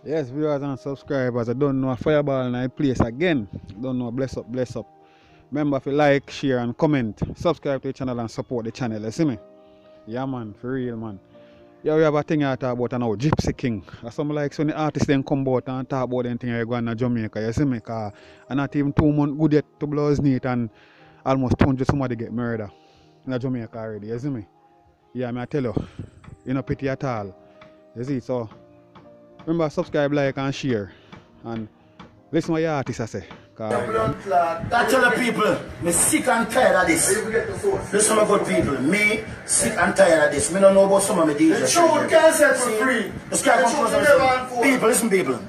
Yes, viewers and subscribers, I don't know a fireball in a place again. Don't know, bless up, bless up. Remember if you like, share and comment. Subscribe to the channel and support the channel, you see me? Yeah man, for real man. Yeah, we have a thing I talk about now, Gypsy King. Some like some the artists then come out and talk about them thing I go to Jamaica, you see me? Cause I'm not even 2 months good yet to blow his neat and almost 200 somebody get murdered in Jamaica already, you see me? Yeah, I tell you know pity at all. You see, so remember subscribe, like and share and listen what your artist I say. I tell the people, me sick and tired of this. Listen my good people, me sick and tired of this. Me don't know about some of my DJs. The truth can't set for free. People, listen people.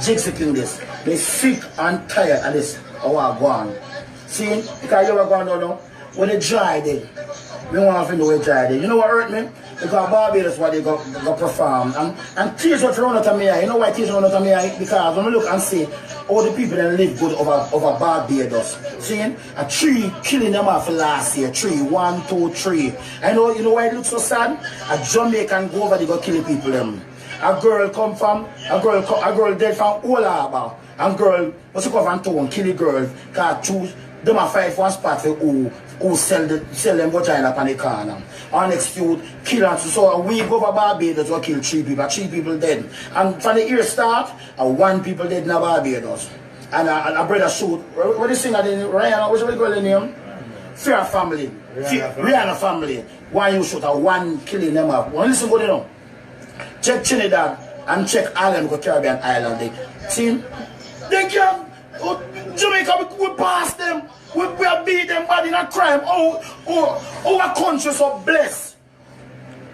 Gypsy King this. Me sick and tired of this. How I go on. See, because you ever gone down now, when they dry there, we want to know where dry there. You know what hurt me? Because Barbados what they go perform. And tears what run out of me. You know why tears run out of me? Because when I look and see all the people that live good over Barbados. See, a tree killing them off last year. 1, 2, 3. You know why it looks so sad? A Jamaican go over they go killing people them. A girl come from a girl dead from Old Harbour. And girl what's it called from town kill the girl cause choose them a fight for a spot for who sell them vagina up on the corner. Our next feud kill and so a week over Barbados will kill 3 people. 3 people dead. And from the year start, 1 people dead in Barbados. And a brother shoot. What is singer name? Rihanna, what's the girl name? Fair family. Rihanna family. Why you shoot 1 killing them up? Well, listen good you know. Check Trinidad and check Ireland go Caribbean Island. See? They can Jamaica we pass them. We beat them bad in a crime. Our country so blessed.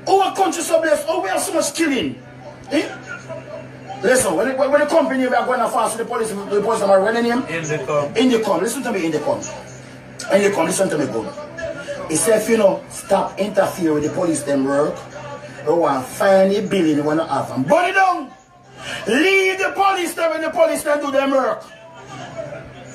Our country so blessed. Oh, we have so much killing. Eh? Listen, when the company we are going to fast the police are running him. Indicom. Listen to me, Indicom, listen to me good. He said if you know stop interfere with the police them work, we want find a billion you want to have and burn it down. Leave the police them and the police them do them work.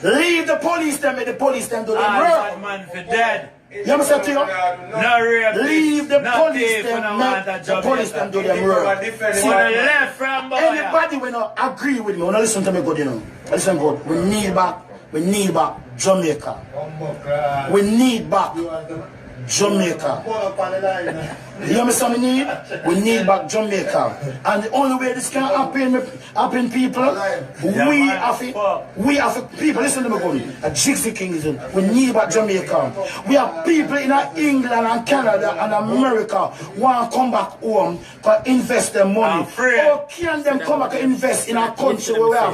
Leave the police them and the police them do them work. Man for dead. You understand to you? No rape. Leave the police them make the police them do them work. See, left from anybody will not agree with me. When listen to me good, you know. Listen good. We need back Jamaica. We need back Jamaica. You understand me? We need back Jamaica. And the only way this can happen people, we have it, people, listen to me good. A Gypsy King is in. We need back Jamaica. We have people in England and Canada and America want to come back home to invest their money. How can them come back and invest in a country where we have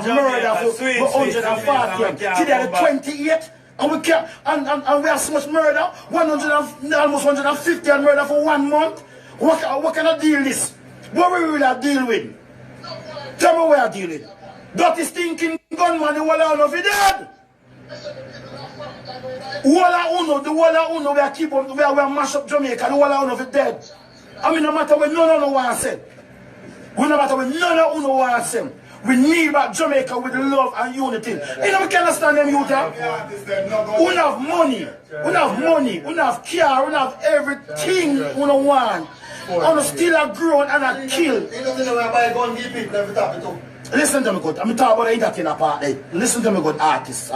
murder for 140? See, they are 28. And we can't, and we have so much murder, almost 150 and murder for 1 month. What kind of deal this? What we will deal with? Tell me where I deal with. Dirty stinking gunman, the walla uno, dead. The walla uno, we are keep up, we are mash up Jamaica, the walla uno, dead. I mean, no matter what none of what I said. No matter what none of uno what I said. We need back Jamaica with love and unity. You know, we can understand them youth. We have money, we have car, we have everything we don't want. We still a grown and a kill. Listen to me good. I'm talking about the entertainer part there. Listen to me good, artists.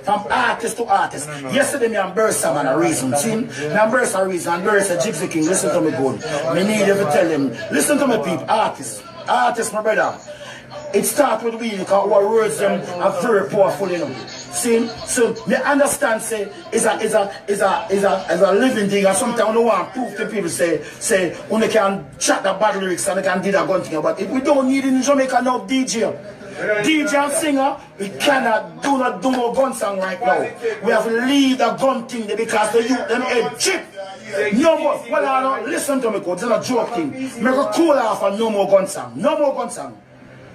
From artist to artist. Yesterday me and Bursa man a reason. See? Me and Bursa a reason. And Bursa Gypsy King. Listen to me good. Me need you to tell him. Listen to me people. Artists my brother. It starts with we because our words them are very powerful, you know. See? So me understand say is a living thing and sometimes we don't want to prove to people say when they can chat the bad lyrics and they can do that gun thing. But if we don't need in Jamaica now DJ and singer, we cannot do no gun song right now. We have to leave the gun thing because the youth them head chip. No more, well listen to me because it's not a joke thing. Make a cool off and no more gun song. No more gun song.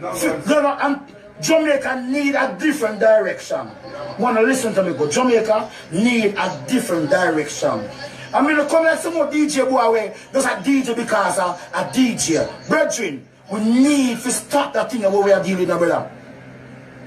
And Jamaica need a different direction. Wanna listen to me go? Jamaica need a different direction. I mean, come like some more DJ boy way. There's a DJ because a DJ. Brethren, we need to start that thing what we are dealing with, brother.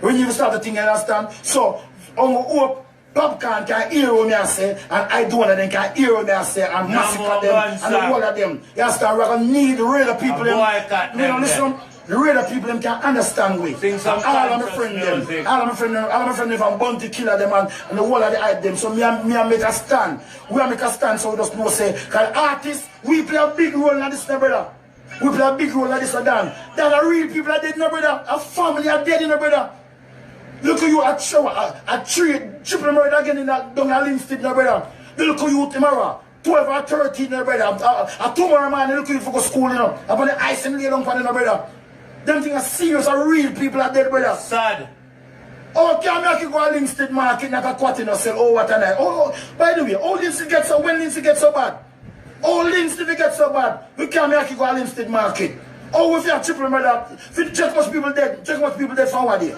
We need to start the thing, you understand? So, I hope Popcorn can hear what I say, and I do one of them can hear what I say, and massacre them, and the whole of them. You understand? We're going to need real people. You know, listen. The radar people them can understand we. Sing some all of my conscious friends them. music. All of my friends them from Bounty Killer them and the whole of the hype them. So me and make a stand. We make a stand so we just know say, cause artists, we play a big role in this, no brother. We play a big role in this, Dan. There are real people that dead, no brother. A family are dead, no brother. Look at you at show, a triple murder again in that down at Linstead, no brother. Look at you tomorrow. 12 or 13, no brother. A tomorrow man, look at you for go school, you know. Upon the ice and lay down for the, no brother. Them things are serious, are real people are dead, brother. Sad. Oh, can I go to Linstead market and a quarter and sell, oh, what a night. Oh, by the way, all Linstead gets so, when Linstead gets so bad? All Linstead gets so bad. We can't make it go to Linstead market. Oh, if you have triple murder, check much people dead, from what day.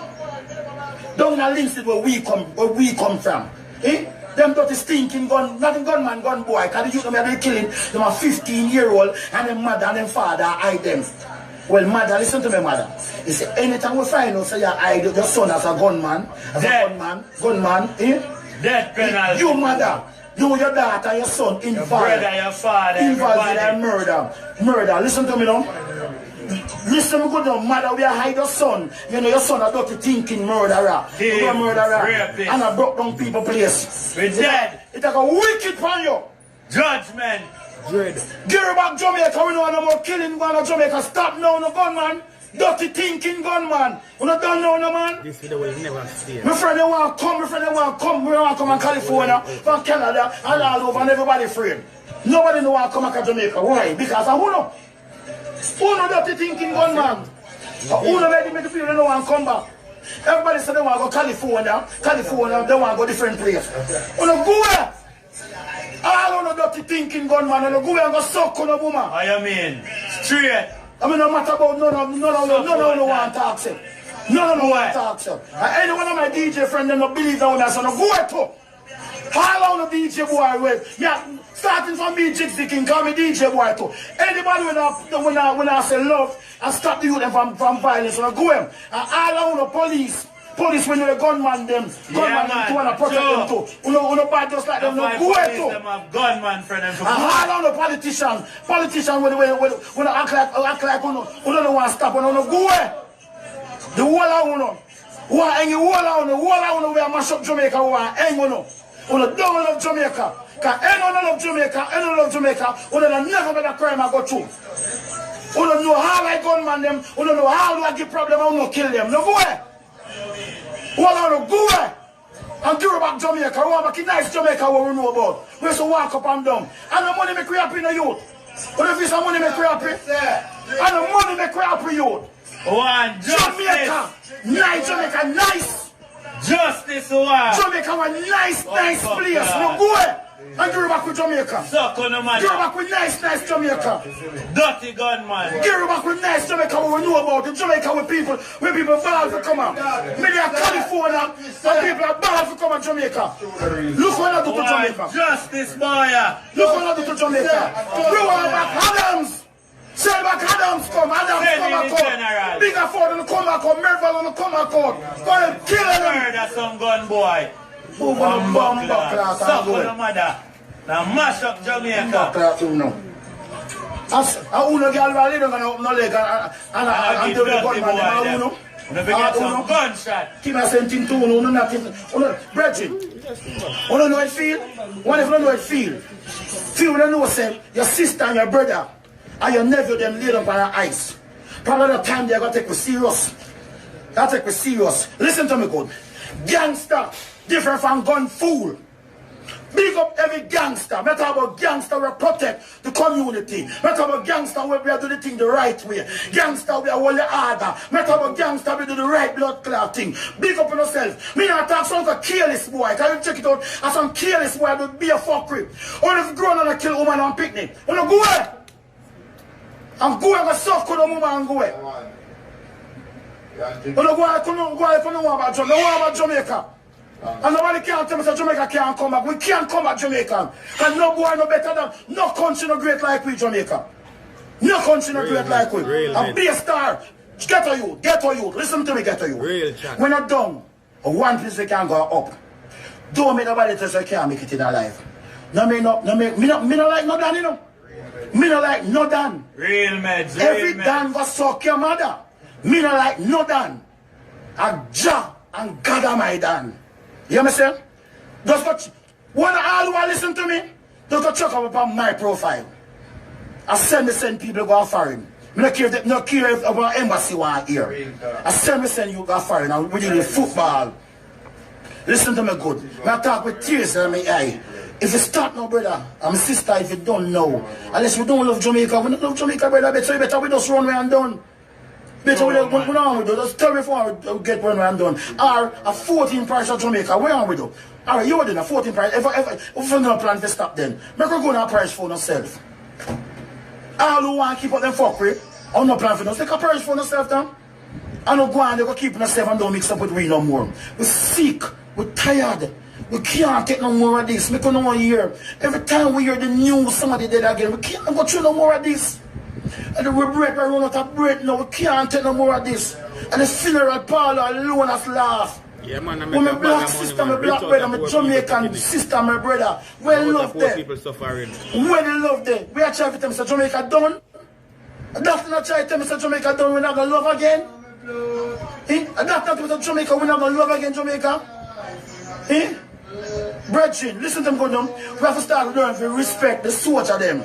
Down in Linstead where we come from. Eh? Them dirty stinking gun, nothing gunman, gun boy, because the youth them are killing them a 15-year-old and their mother and their father hide them. Well, mother, listen to me, mother. You say, anytime we find out, say you hide your son as a gunman, gunman, eh? Death penalty. You mother, you, your daughter, your son, involved. Your brother, your father, involved in murder. Listen to me now. Listen to me good now, mother, we are hide your son. You know your son a dirty thinking murderer. You a murderer. Rapist. And a broke down people place. We're dead. It's like a wicked on you. Judgment. Dread. Get back Jamaica, we know no more killing going on Jamaica. Stop now, no gunman. Dirty thinking gunman. We don't know no man. This video will never stay. My friend they want to come, we want to come in California, from Canada, and all over, and everybody afraid. Nobody know want to come back to Jamaica. Why? Because of who know? Who know dirty thinking gunman? Who know make the people don't want to come back? Everybody say they want to go California, they want to go different place. Who know go where? All of the dirty thinking gunman, and go and go suck on a woman. I mean, straight. I mean, no matter about none of them want to talk, sir. None of them want to talk, sir. And any one of my DJ friends, they don't believe that when I say, no, go it up. All on the DJ boy, with yeah, starting from me, Jixi King, call me DJ boy too. Anybody when I say love, I stop the youth from violence, and I go him. And all on the police when you're a gunman, them to want to protect them too. You know, bad just like them, no, go it too. Them have gunman for them. And all on the politician when I act like you don't want to stop, you know, go away. The whole of you know, who are hanging, whole of we are mash up Jamaica, who are hanging, you know. You don't love Jamaica. Because anyone love Jamaica, you don't never let a crime I go through. You don't know how I gunman them, you don't know how I get problem, I don't kill them. No, go away. Go away. And give back Jamaica, we back in nice Jamaica what we know about. We used to walk up and down. And the money make we happy in the youth. But if it's some money make we happy, and the money make we happy youth. One Jamaica, nice Jamaica, nice. Justice one. Jamaica a nice place. No go away. And give back with Jamaica. Suck on the man. Give back with nice Jamaica. Dirty gunman. Give back with nice Jamaica what we know about. The Jamaica where people ball to come out. Maybe in California, and people are ball to come out Jamaica. Look what I do to Jamaica. Justice boy. Look what I do to Jamaica. We want back Adams. Send back Adams come back. Bigger Ford on the come back out. Merval on the come back out. Go and kill them. Murder some gun boy. Move on the bomb buckler. Suck on the mother. Now mash up Jamaica. Buckler too now. I uno girl rally down and open no leg and do the gunman. Uno. Never get some gunshot. Keep us sending to uno. Uno. Brethren. Uno know it feel? One if you don't know it feel. Feel when you know say your sister and your brother and your nephew them laid up on your ice. Probably the time they're going to take me serious. They'll take me serious. Listen to me good. Gangster, different from gun fool. Big up every gangster. Matter about gangster we protect the community. Matter about gangster we do the thing the right way. Gangster we are all the order. Matter about gangster we do the right blood clot thing. Big up on yourself. Me not talk some careless boy. Can you check it out? As some careless boy do be a fuckery. Or if you grown and kill woman on picnic. You know go away. And go and suck on the woman and go away. You know go if you know about Jamaica. And nobody can't tell me that Jamaica can't come back. We can't come back Jamaica. And no boy no better than no country no great like we Jamaica. No country no great like we. And be a star. Get to you. Listen to me, get to you. We're not done. One place we can go up. Don't make nobody tell us we can't make it in our life. Me no like no Dan, you know. Me no like no Dan. Real meds. Every Dan go suck your mother. Me not like no Dan. A Jah and God am I Dan. You understand? Just go, when all who listen to me, just go check up upon my profile. I send people go foreign. I don't care if our embassy want here. I send you go foreign and we deal with football. Listen to me good. I talk with tears in my eye. If you start now, brother, I'm sister if you don't know. Unless we don't love Jamaica, we don't love Jamaica, brother, so you better we just run where I'm done. Better we don't do. Just tell me before we get run where I'm done. Or a 14 parish of Jamaica, where are we do? Alright, you were doing a 14 parish. If you don't plan to stop then, make her go to a parish for yourself. All who want to keep up them fuck with, I'm not planning for us. Take a parish for yourself then. I don't go and they go keep yourself and don't mix up with we no more. We're sick, we're tired. We can't take no more of this. We can't no more hear. Every time we hear the news, somebody dead again. We can't go through no more of this. And we run out of breath now. We can't take no more of this. And the funeral parlor alone has laugh. Yeah, man, my black sister, my black brother, my Jamaican sister, my brother. Well love them. Well love them. We are trying to tell Mr. Jamaica done. That's not trying to tell Mr. Jamaica done. We're not going to love again. That's not Mr. Jamaica. We're not going to love again, Jamaica. Brethren, listen to them go down. We have to start learning to respect the soldier them.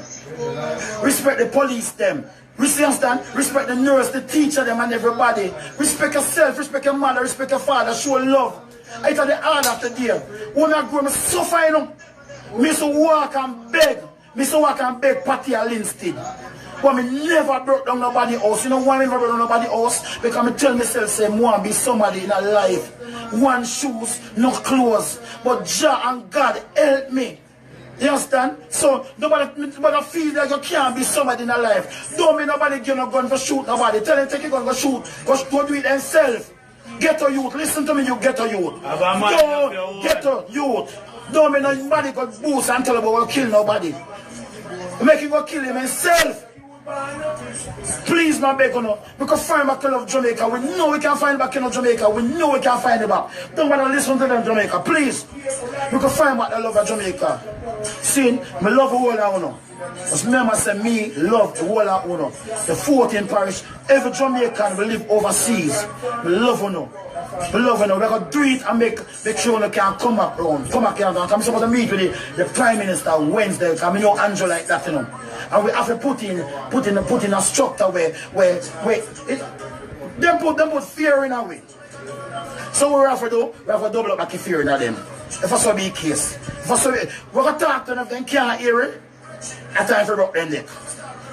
Respect the police them. Understand? Respect the nurse, the teacher them and everybody. Respect yourself, respect your mother, respect your father, show love. I tell the hard after day. When I grow, I suffer, you know. Me so walk and beg. Me so walk and beg Patty or Linstead. But me never broke down nobody's house. You know why me never broke down nobody's house? Because I tell myself, say, I want to be somebody in a life. One shoes, no clothes. But Jah and God help me. You understand? So, nobody feel like you can't be somebody in a life. Don't be nobody give no gun for shoot nobody. Tell them take your gun for shoot. Go do it themselves. Get a youth. Listen to me, you get a youth. Don't get a youth. Don't be nobody go boost and tell about go kill nobody. Make him go kill him himself. Please, my beg, we can find back of Jamaica. We know we can find back in Jamaica. We know we can find it back. Don't want to listen to them, Jamaica. Please. We can find back the love of Jamaica. See, me love the whole of Uno. Just remember, say me love the whole of Uno. The 14 parish. Every Jamaican will live overseas. We love Uno. We love Uno. We're going to do it and make sure Uno can come back around. Come back here. I'm supposed to meet with the Prime Minister on Wednesday. Because I know Andrew like that, you know. And we have to put in a structure where them put fear in our way. So what we have to do, we have to double up like fear in them. If I saw be a case. If I saw we're going to talk to them if they can't hear it. At time for rock them neck.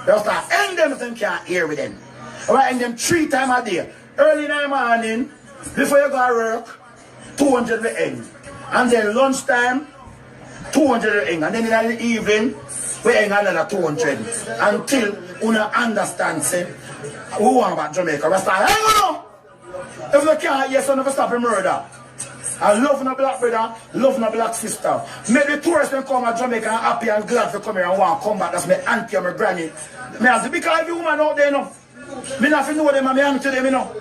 We have to start end them if they can't hear with them. Alright, end them 3 times a day. Early in the morning, before you go to work, 200 will end. And then lunchtime, 200 will end. And then in the evening, we hang another 200 until you understand, say, we want about Jamaica. We start, hang on! If you can't hear, so never stop a murder. I love no black brother, love no black sister. Make the tourists come to Jamaica and happy and glad to come here and want to come back. That's my auntie and my granny. Me have to, because every woman out there, you know. Me not know them and my auntie them, you know.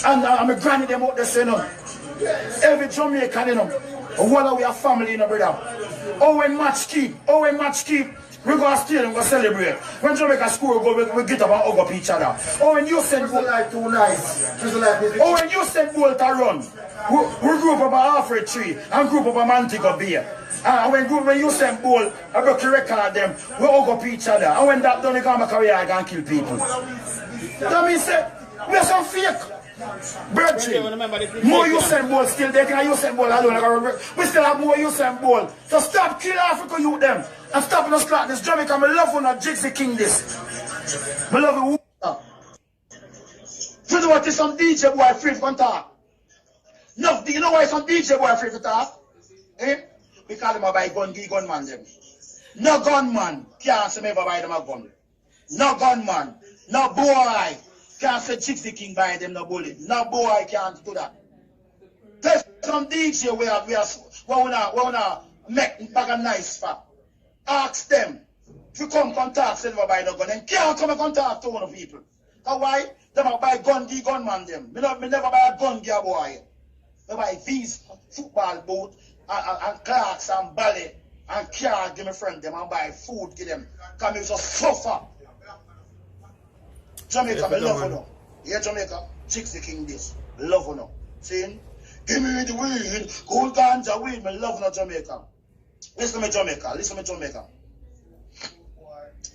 And my granny them out there, you know. Every Jamaican, you know. One of our family, you know, brother. Oh, when match keep, we go still and go celebrate. When Jamaica score, we get up and hug up each other. Oh, when you send goal like too nice. Oh, when you send goal to run, we group up a halfway tree and group up a Mantico beer. And when you send goal, I go to record them, we hug up each other. And when that done, you come back career, I can kill people. That means we are some fake. Brethren, more Usain Bolt still there. Can Usain Bolt alone? We still have more Usain Bolt. So stop killing Africa youth them. And stop us like this. Jamaica, I love when I Jigsy King this. I love it. You know what is some DJ boy free to talk? No, do you know why some DJ boy free to talk? Eh? We call them a buy gunman them. No gunman can't say me buy them a gun. No gunman. No boy can't say Jigsy King buy them no bullet. No boy can't do that. There's some DJ where we wanna make bag a nice for. Ask them. If you come contact, say never buy no gun. Then can't come and contact to one of people. That's why they might buy gunman them. Me never buy a gun gear boy. They buy these football boot and clocks and ballet and car give me friend them and buy food give them. Because me just suffer. Jamaica, me love you. Yeah, Jamaica, Chicks the King this. Love her now. See? Give me the weed, cool ganja weed, me love no Jamaica. Listen to me, Jamaica. Listen to me, Jamaica.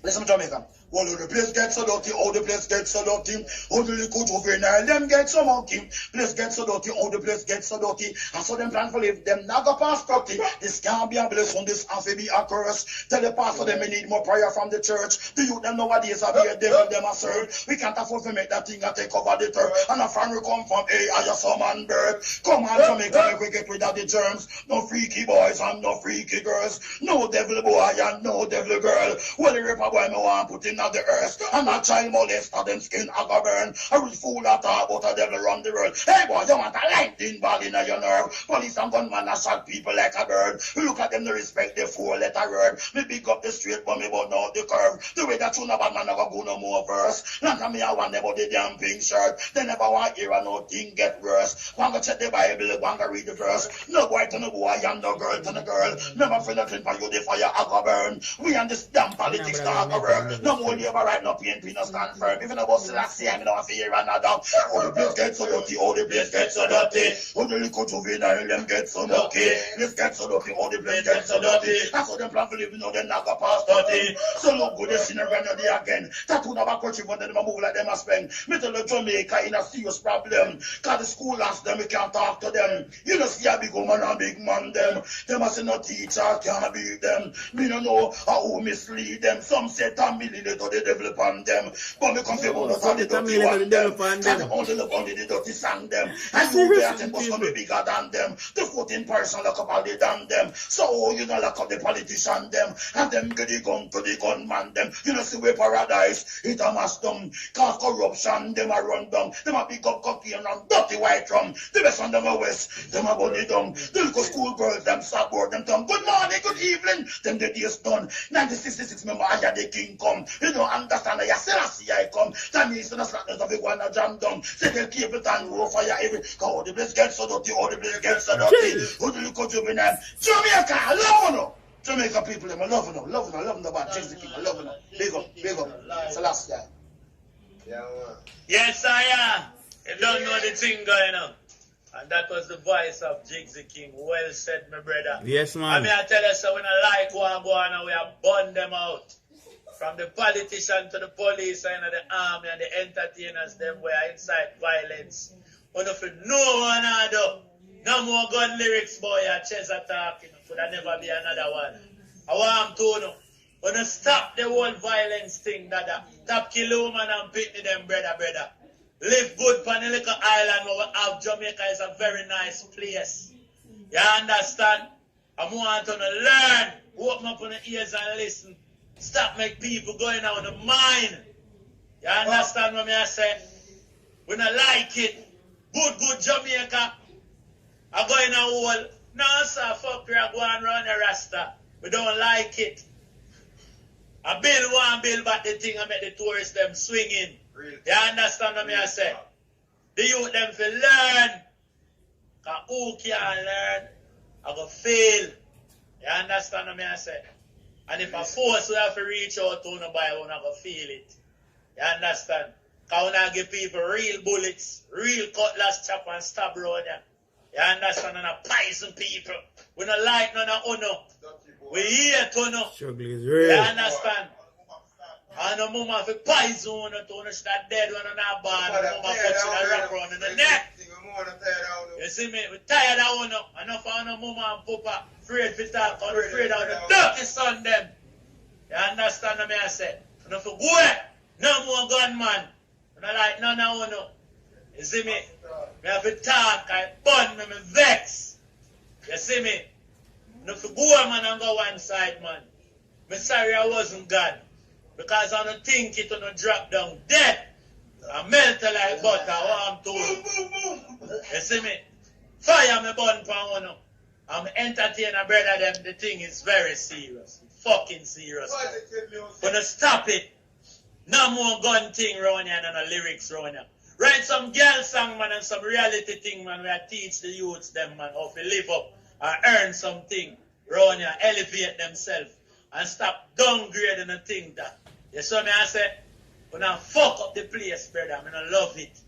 Listen to Jamaica. All of the place gets so dirty, all the place gets so dirty. All the little juvenile, them get so monkey. Place gets so dirty, all the place gets so dirty. And so them plan for live, them not go past 30. This can't be a blessing, this have to be a curse. Tell the pastor them we need more prayer from the church. The youth them nowadays have a devil them a serve. We can't afford to make that thing and take over the turf. And a friend will come from I saw man birth. Come on, Jamaica, make we get rid of the germs. No freaky boys and no freaky girls. No devil boy and no devil girl. Well, the rapper boy me want put in the earth, and a child molester, them skin a go burn. A rich fool that talk about a devil run the world. Hey boy, you want a lightning ball in your nerve. Police and gunman a shot people like a bird. Look at them, they respect the 4-letter word. Me big up the street, but me but not the curve. The way that you know bad man never go no more verse. Long time me I want about the damn pink shirt. They never want hear a no thing get worse. One go check the Bible, one go read the verse. No boy to no boy and no girl to no girl. Never feel nothing for you, the fire a go burn. We and this damn politics not go work. No more labor right, no pain, no stand firm. Even though boss last year, I don't fear another. All the place get so dirty, all the place get so dirty. All the little juvenile, them get so lucky. Let's get so dirty, all the place get so dirty. That's how them plan to live, you know, them not go past 30. So look good, they see them run day again. That would have a country, but then they move like them a spend. Me tell the Jamaica in a serious problem. Cause the school ask them, we can't talk to them. You know, see a big woman and big man them. Them a say no teacher can't beat them. Me no know how mislead them. Some say 10 million to the devil upon them. But me come to about the dirty one them. And them only look only the dirty sang them. And you bear them was gonna be bigger than them. The 14 person lock up all the damn them. So you know lock up the politician them. And them get the gun to the gunman them. You know see where paradise it a mass them. Cause corruption them a run down. Them a big up cocaine and dirty white rum. The best on them a west. Them a bunny down. The little school girls them support them tongue. Good morning, good evening. Them the days done. 1966 remember I had the king come. You don't understand that you still see I come. That means the slackness of the one that jam down. Say they'll keep it and roll fire every. Cause the place gets so dirty, all the place gets so dirty. Who do you go to me now? Jamaica, I love you. Jamaica people, I love you. Love you about James the King. I love you. Big up. It's the last guy. Yes, I am. You don't know the thing going on. And that was the voice of Jigs the King. Well said, my brother. Yes, man. I mean, I tell you, so when I like one go on and we have burn them out. From the politician to the police and the army and the entertainers, them were incite violence. But if you know one another, no more gun lyrics, boy, and Chesa talking. Could there never be another one. I want to know. When you stop the whole violence thing, Dada. Stop kill woman and pitney them, brother. Live good on the little island where we have Jamaica is a very nice place. You understand? I want to learn. Open up on the ears and listen. Stop make people going out of the mind. You understand what I say? We don't like it. Good Jamaica. I go in a hole. No, sir, fuck you, I go and run a rasta. We don't like it. I build back the thing and make the tourists them swinging. You understand what I say? The youth them to learn. Because who can't learn, I go fail. You understand what I say? And if I force you have to reach out to nobody, you're not going to feel it. You understand? Because when I give people real bullets, real cutlass, chop and stab around you. You understand? And I poison people. We don't like none of uno. We here to know. Struggle is real. You understand? And the mama for poison uno to know she's not dead when I'm not born. The mama put you a wrap around in the neck. You see me? We're tired of uno. Enough of no mama and papa afraid to talk. I'm afraid of the dirty son them. You understand what I say? Enough of go. No more gunman. And I like none of uno. You see me? Me have to talk, I burn me vex. You see me? Enough to go man and go one side, man. Me sorry I wasn't God. Because I don't think it will drop down dead. I melt like butter, what I'm told. You see me? Fire me burn pan one. I'm entertaining a brother them, the thing is very serious. Fucking serious. Gonna stop it. No more gun thing round here and no lyrics round here. Write some girl song, man, and some reality thing, man, where I teach the youths them, man, how to live up and earn something round here, elevate themselves, and stop downgrading the thing that. You saw me, I said, When I fuck up the place, brother, I love it.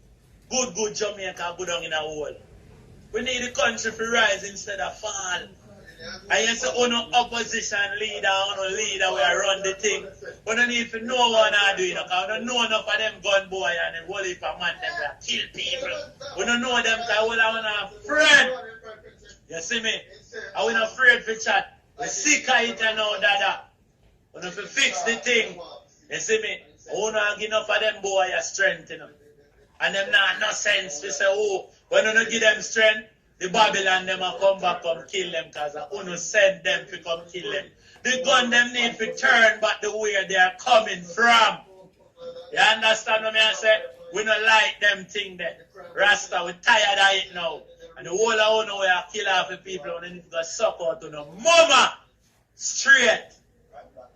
Good Jamaica go down in a hole. We need the country to rise instead of fall. I used to own an opposition leader, leader where I run the thing. We don't need to know what I do, you know, because we don't know enough of them gun boy and them whole heap of man them that kill people. We don't know them because we are afraid. You see me? And we're not afraid for chat. We're sick of it and all that. We don't have to fix the thing. You see me? We don't give enough of them boy a strength, you know. And them not no sense to say, oh, when you don't give them strength, the Babylon them a come back come kill them because I want to send them to come kill them. The gun them need to turn back the way they are coming from. You understand what I say? We don't like them thing there. Rasta, we tired of it now. And the whole of we are kill off the people and they need to go suck out to the mama straight.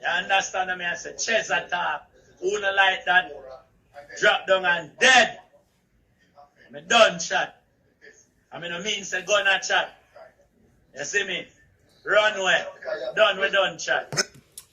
You understand what I say? Chest attack. Who don't like that? Drop down and dead. I'm done shot. I mean say gun a chat. You see me? Run away. Done, we done chat.